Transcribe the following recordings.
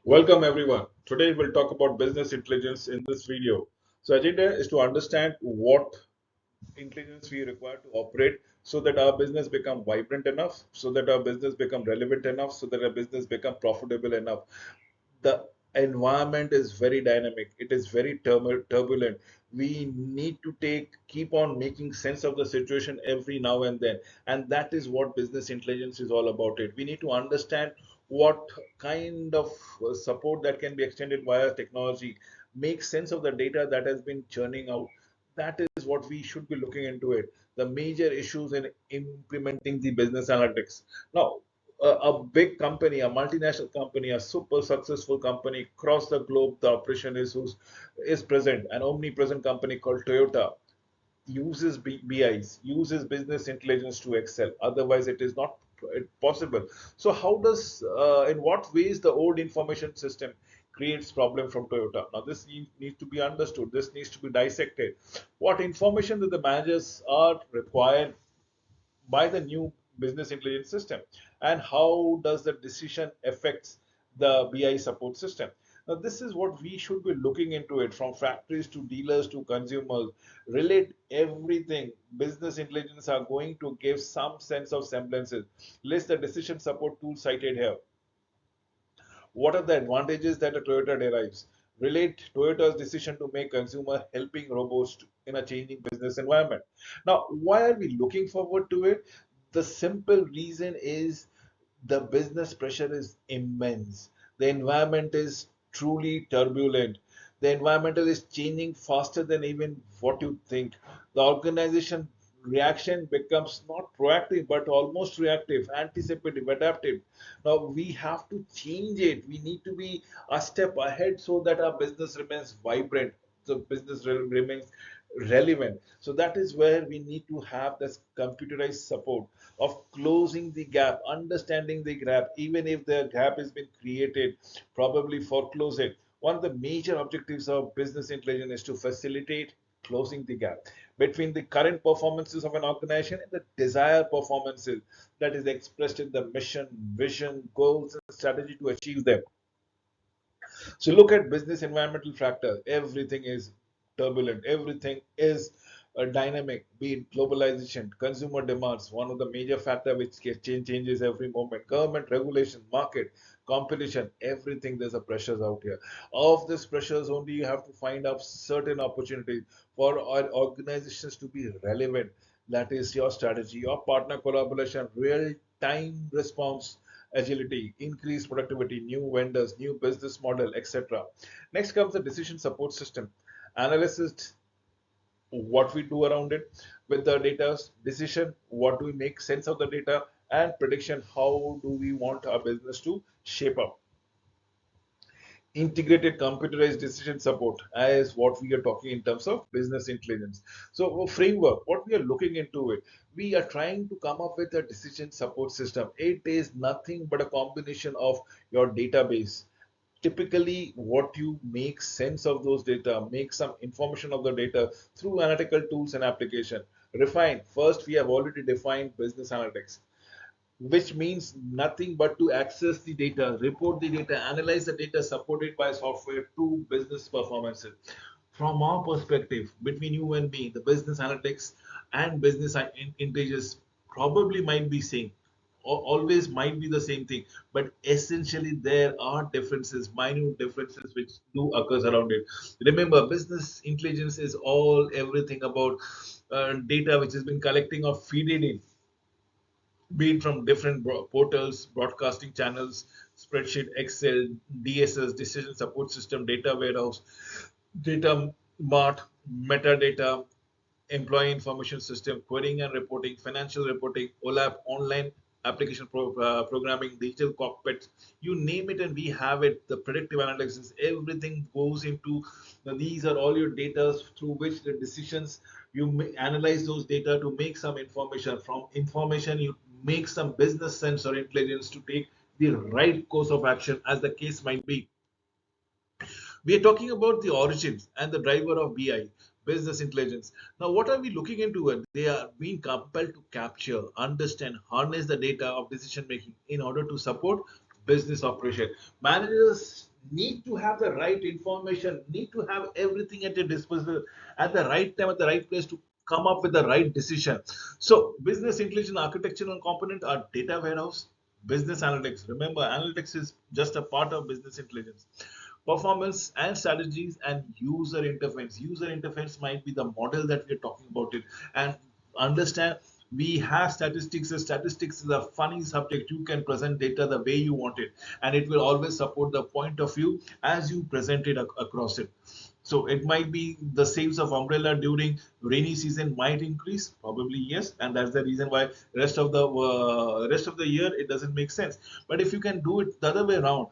Welcome everyone. Today we'll talk about business intelligence in this video. So agenda is to understand what intelligence we require to operate so that our business become vibrant enough, so that our business become relevant enough, so that our business become profitable enough. The environment is very dynamic, it is very turbulent. We need to keep on making sense of the situation every now and then, and that is what business intelligence is all about. It we need to understand what kind of support that can be extended via technology, make sense of the data that has been churning out. That is what we should be looking into it, the major issues in implementing the business analytics. Now, a big company, a multinational company, a super successful company across the globe, the operation is present. An omnipresent company called Toyota uses BIs, uses business intelligence to excel. Otherwise, it is not possible. So, in what ways the old information system creates problem from Toyota? Now, this needs to be understood. This needs to be dissected. What information that the managers are required by the new business intelligence system, and how does the decision affects the BI support system? Now, this is what we should be looking into it, from factories to dealers to consumers. Relate everything. Business intelligence are going to give some sense of semblances. List the decision support tools cited here. What are the advantages that a Toyota derives? Relate Toyota's decision to make consumer helping robust in a changing business environment. Now, why are we looking forward to it? The simple reason is the business pressure is immense. The environment is truly turbulent. The environmental is changing faster than even what you think. The organization reaction becomes not proactive but almost reactive, anticipative, adaptive. Now we have to change it. We need to be a step ahead so that our business remains vibrant, the business remains relevant. So that is where we need to have this computerized support of closing the gap, understanding the gap, even if the gap has been created, probably foreclose it. One of the major objectives of business intelligence is to facilitate closing the gap between the current performances of an organization and the desired performances that is expressed in the mission, vision, goals, and strategy to achieve them. So look at business environmental factor. Everything is turbulent. Everything is dynamic. Be it globalization, consumer demands, one of the major factor which changes every moment. Government regulation, market, competition, everything. There's a pressures out here. Of these pressures, only you have to find out certain opportunities for our organizations to be relevant. That is your strategy, your partner collaboration, real time response, agility, increased productivity, new vendors, new business model, etc. Next comes the decision support system. Analysis, what we do around it with the data, decision, what do we make sense of the data, and prediction, how do we want our business to shape up. Integrated computerized decision support as what we are talking in terms of business intelligence. So framework, what we are looking into it, we are trying to come up with a decision support system. It is nothing but a combination of your database. Typically what you make sense of those data, make some information of the data through analytical tools and application. Refine, first we have already defined business analytics, which means nothing but to access the data, report the data, analyze the data supported by software to business performances. From our perspective, between you and me, the business analytics and business intelligence probably might be same, always might be the same thing, but essentially there are differences, minute differences which do occurs around it. Remember, business intelligence is all everything about data which has been collecting or feeding in, be it from different portals, broadcasting channels, spreadsheet, Excel, DSS, decision support system, data warehouse, data mart, metadata, employee information system, querying and reporting, financial reporting, OLAP, online application programming, digital cockpit, you name it and we have it. The predictive analysis, everything goes into, now these are all your data through which the decisions, you analyze those data to make some information. From information, you make some business sense or intelligence to take the right course of action as the case might be. We are talking about the origins and the driver of BI, business intelligence. Now, what are we looking into it? They are being compelled to capture, understand, harness the data of decision making in order to support business operation. Managers need to have the right information, need to have everything at your disposal at the right time, at the right place to come up with the right decision. So, business intelligence architectural component are data warehouse, business analytics. Remember, analytics is just a part of business intelligence. Performance and strategies and user interface. User interface might be the model that we're talking about it. And understand we have statistics. Statistics is a funny subject. You can present data the way you want it, and it will always support the point of view as you present it across it. So it might be the sales of umbrella during rainy season might increase, probably yes, and that's the reason why rest of the year it doesn't make sense. But if you can do it the other way around,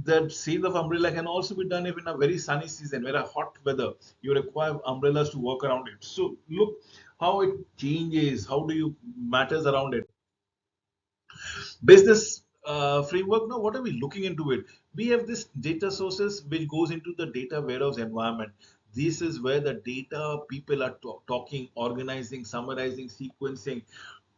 the sale of umbrella can also be done if in a very sunny season, where a hot weather, you require umbrellas to work around it. So look how it changes. How do you matters around it? Business framework. Now what are we looking into it? We have this data sources which goes into the data warehouse environment. This is where the data people are talking, organizing, summarizing, sequencing,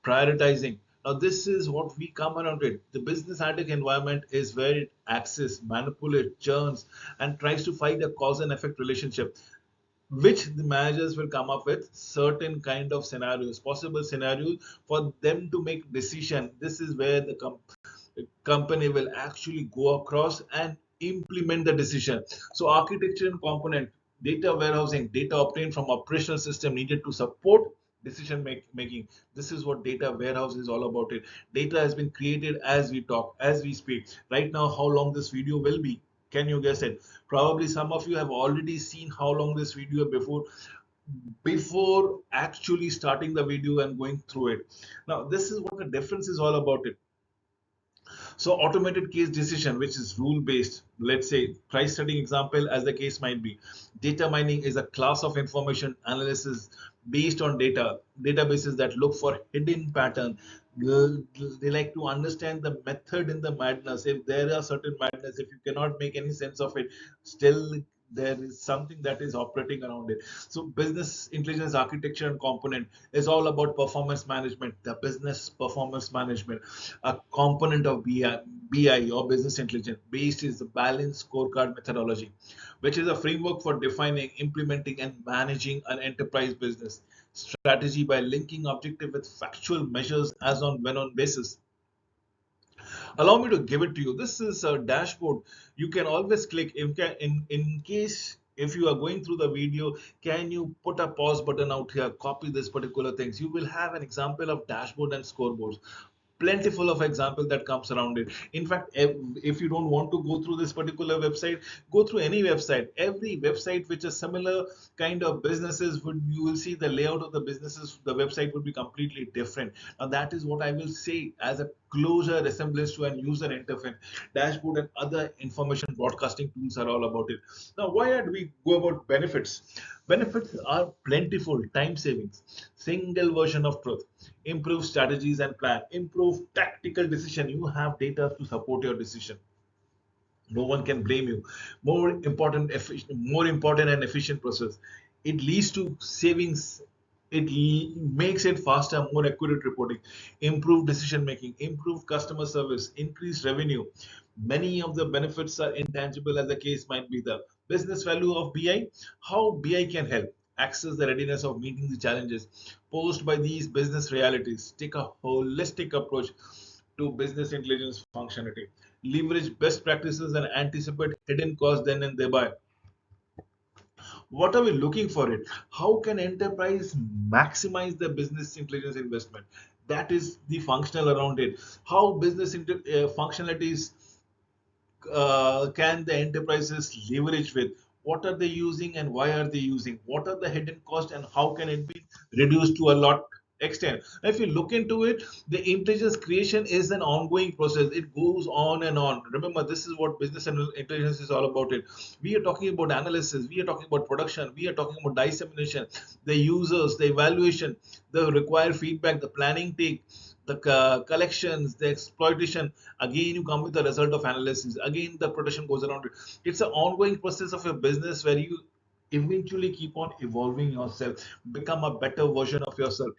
prioritizing. Now this is what we come around it. The business analytic environment is where it access, manipulate, churns, and tries to find a cause and effect relationship, which the managers will come up with certain kind of scenarios, possible scenarios for them to make decision. This is where the company will actually go across and implement the decision. So architecture and component, data warehousing, data obtained from operational system needed to support decision making. This is what data warehouse is all about it. Data has been created as we talk, as we speak. Right now, how long this video will be? Can you guess it? Probably some of you have already seen how long this video before actually starting the video and going through it. Now, this is what the difference is all about it. So automated case decision, which is rule based, let's say price setting example as the case might be. Data mining is a class of information analysis based on databases that look for hidden pattern. They like to understand the method in the madness. If there are certain madness, if you cannot make any sense of it, still there is something that is operating around it. So business intelligence architecture and component is all about performance management, the business performance management. A component of BI or business intelligence based is the balanced scorecard methodology, which is a framework for defining, implementing, and managing an enterprise business strategy by linking objective with factual measures as on when on basis. Allow me to give it to you. This is a dashboard. You can always click in case if you are going through the video, can you put a pause button out here, copy this particular things. You will have an example of dashboard and scoreboards, plentiful of example that comes around it. In fact, if you don't want to go through this particular website, go through any website. Every website which is similar kind of businesses, would you will see the layout of the businesses, the website would be completely different. Now that is what I will say as a closer resemblance to an user interface. Dashboard and other information broadcasting tools are all about it. Now why do we go about benefits? Benefits are plentiful: time savings, single version of truth, improve strategies and plan, improve tactical decision. You have data to support your decision. No one can blame you. More important and efficient process. It leads to savings. It makes it faster, more accurate reporting, improved decision making, improved customer service, increased revenue. Many of the benefits are intangible, as the case might be. The business value of BI, how BI can help access the readiness of meeting the challenges posed by these business realities. Take a holistic approach to business intelligence functionality, leverage best practices and anticipate hidden costs then and thereby. What are we looking for it? How can enterprise maximize their business intelligence investment? That is the functional around it. How functionalities can the enterprises leverage with? What are they using and why are they using? What are the hidden costs and how can it be reduced to a lot extent? If you look into it, the intelligence creation is an ongoing process. It goes on and on. Remember, this is what business and intelligence is all about. It. We are talking about analysis. We are talking about production. We are talking about dissemination, the users, the evaluation, the required feedback, the planning take, the collections, the exploitation. Again, you come with the result of analysis. Again, the production goes around it. It's an ongoing process of a business where you eventually keep on evolving yourself, become a better version of yourself.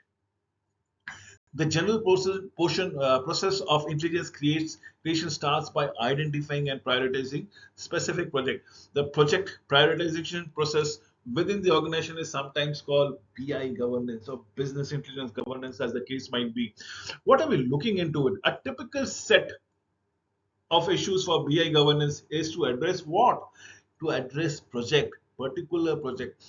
The general process of intelligence creation starts by identifying and prioritizing specific project. The project prioritization process within the organization is sometimes called BI governance or business intelligence governance, as the case might be. What are we looking into it? A typical set of issues for BI governance is to address what? To address particular project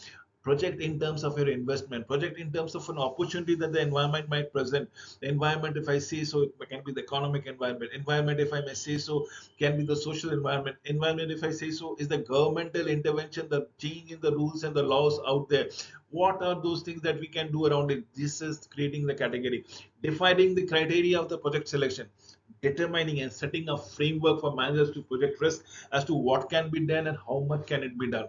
in terms of your investment, project in terms of an opportunity that the environment might present. The environment, if I say so, it can be the economic environment. Environment, if I may say so, can be the social environment. Environment, if I say so, is the governmental intervention, the change in the rules and the laws out there. What are those things that we can do around it? This is creating the category, defining the criteria of the project selection, determining and setting a framework for managers to project risk as to what can be done and how much can it be done,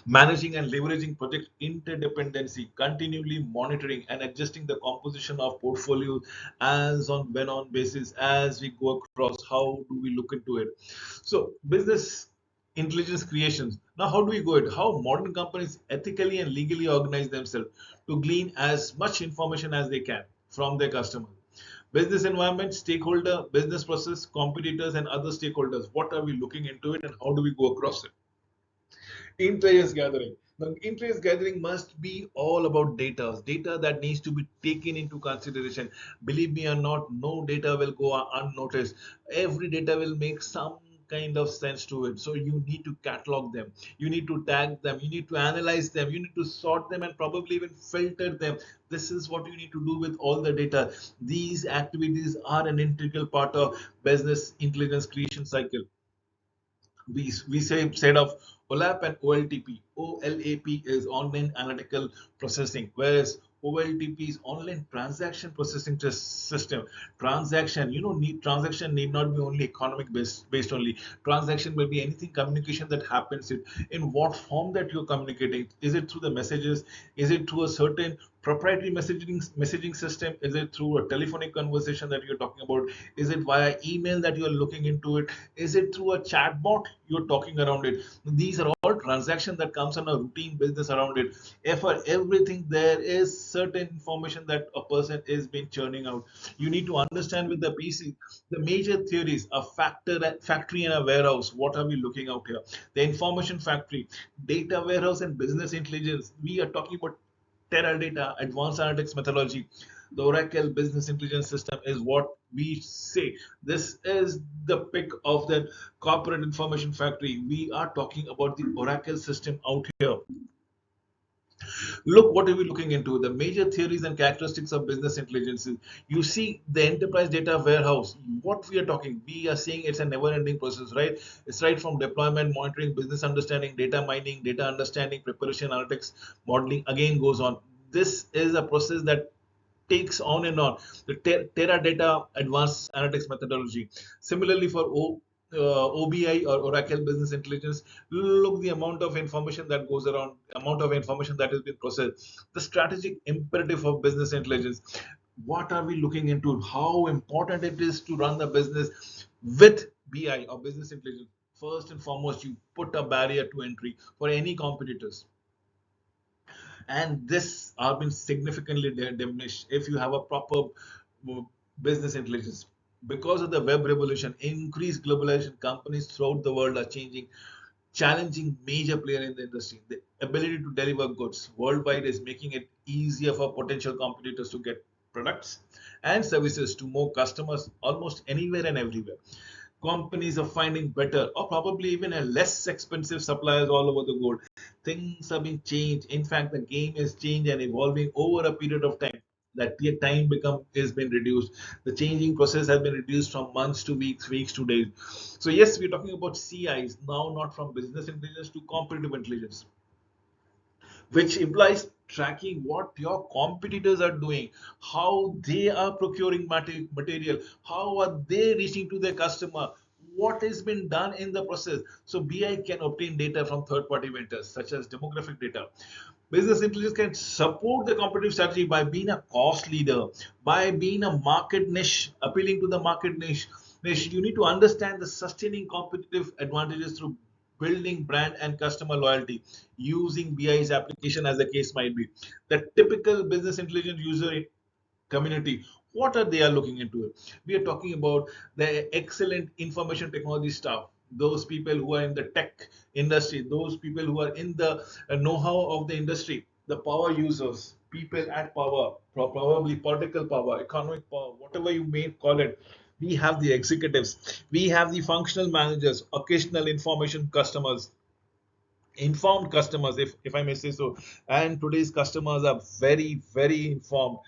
managing and leveraging project interdependency, continually monitoring and adjusting the composition of portfolio as on when on basis as we go across. How do we look into it? So business intelligence creations. Now, how do we go it? How modern companies ethically and legally organize themselves to glean as much information as they can from their customers. Business environment, stakeholder, business process, competitors, and other stakeholders. What are we looking into it and how do we go across it? Intelligence gathering. The intelligence gathering must be all about data that needs to be taken into consideration. Believe me or not, no data will go unnoticed. Every data will make some kind of sense to it. So you need to catalog them, you need to tag them, you need to analyze them, you need to sort them and probably even filter them. This is what you need to do with all the data. These activities are an integral part of business intelligence creation cycle. We say said of OLAP and OLTP. OLAP is online analytical processing, whereas OLTP is online transaction processing system. Transaction, transaction need not be only economic based only. Transaction will be anything communication that happens in what form that you're communicating. Is it through the messages? Is it through a certain proprietary messaging system? Is it through a telephonic conversation that you're talking about? Is it via email that you're looking into it? Is it through a chatbot you're talking around it? These are all transactions that comes on a routine business around it. If for everything there is certain information that a person is been churning out, you need to understand with the PC the major theories of factory and a warehouse. What are we looking out here? The information factory, data warehouse, and business intelligence. We are talking about Teradata, advanced analytics methodology. The Oracle Business Intelligence System is what we say. This is the pick of the corporate information factory. We are talking about the Oracle system out here. Look, what are we looking into? The major theories and characteristics of business intelligence. You see the enterprise data warehouse. What we are talking, we are saying it's a never-ending process, right? It's right from deployment, monitoring, business understanding, data mining, data understanding, preparation, analytics, modeling. Again, goes on. This is a process that takes on and on. The Teradata advanced analytics methodology. Similarly, for OBI or Oracle Business Intelligence, look the amount of information that goes around, amount of information that has been processed, the strategic imperative of business intelligence. What are we looking into? How important it is to run the business with BI or business intelligence. First and foremost, you put a barrier to entry for any competitors, and this are been significantly diminished if you have a proper business intelligence. Because of the web revolution, increased globalization, companies throughout the world are challenging major player in the industry. The ability to deliver goods worldwide is making it easier for potential competitors to get products and services to more customers almost anywhere and everywhere. Companies are finding better or probably even a less expensive suppliers all over the world. Things have been changed. In fact, the game is changed and evolving over a period of time. That the time become is been reduced. The changing process has been reduced from months to weeks, weeks to days. So yes, we're talking about CIs now, not from business intelligence to competitive intelligence, which implies tracking what your competitors are doing, how they are procuring material, how are they reaching to their customer, what has been done in the process. So BI can obtain data from third party vendors such as demographic data. Business intelligence can support the competitive strategy by being a cost leader, by being a market niche, appealing to the market niche. You need to understand the sustaining competitive advantages through building brand and customer loyalty using BI's application, as the case might be. The typical business intelligence user community, what are they are looking into it? We are talking about the excellent information technology staff, those people who are in the tech industry, those people who are in the know-how of the industry, the power users, people at power, probably political power, economic power, whatever you may call it. We have the executives, we have the functional managers, occasional information customers, informed customers, if I may say so. And today's customers are very, very informed.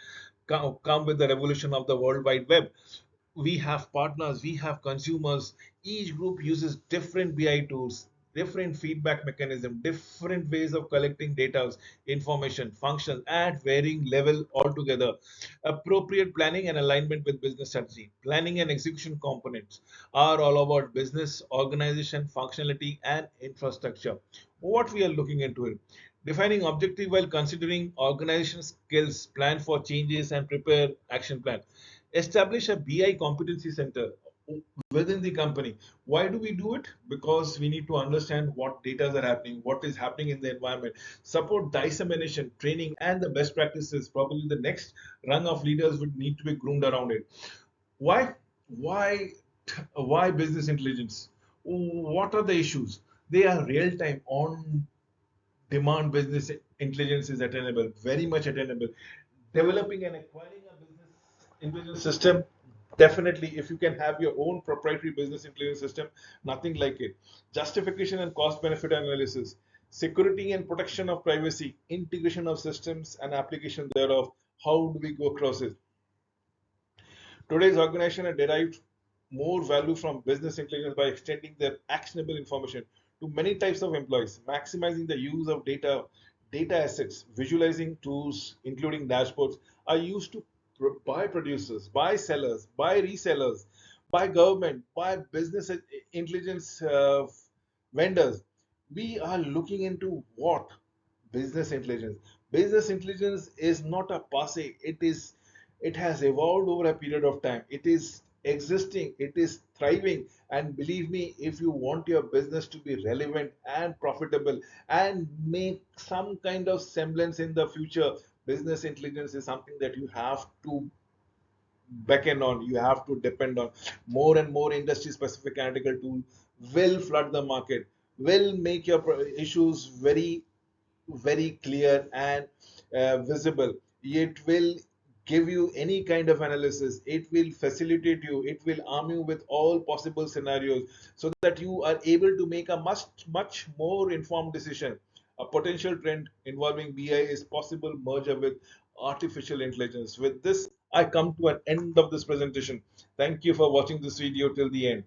Come with the revolution of the World Wide Web. We have partners, we have consumers. Each group uses different BI tools, different feedback mechanism, different ways of collecting data, information, functions at varying level altogether. Appropriate planning and alignment with business strategy. Planning and execution components are all about business, organization, functionality, and infrastructure. What we are looking into it. Defining objective while considering organization skills, plan for changes, and prepare action plan. Establish a BI competency center within the company. Why do we do it? Because we need to understand what data are happening, what is happening in the environment, support dissemination, training, and the best practices. Probably the next rung of leaders would need to be groomed around it. Why? Why? Why business intelligence? What are the issues? They are real time, on demand business intelligence is attainable, very much attainable. Developing and acquiring a business intelligence system, definitely, if you can have your own proprietary business intelligence system, nothing like it. Justification and cost benefit analysis, security and protection of privacy, integration of systems and application thereof. How do we go across it? Today's organization have derived more value from business intelligence by extending their actionable information to many types of employees, maximizing the use of data assets, visualizing tools, including dashboards, are used to by producers, by sellers, by resellers, by government, by business intelligence vendors. We are looking into what? Business intelligence. Business intelligence is not a passe, it has evolved over a period of time. It is existing, it is thriving. And believe me, if you want your business to be relevant and profitable and make some kind of semblance in the future, business intelligence is something that you have to beckon on, you have to depend on. More and more industry specific analytical tool will flood the market, will make your issues very, very clear and visible. It will give you any kind of analysis, it will facilitate you, it will arm you with all possible scenarios so that you are able to make a much more informed decision. A potential trend involving BI is possible merger with artificial intelligence. With this, I come to an end of this presentation. Thank you for watching this video till the end.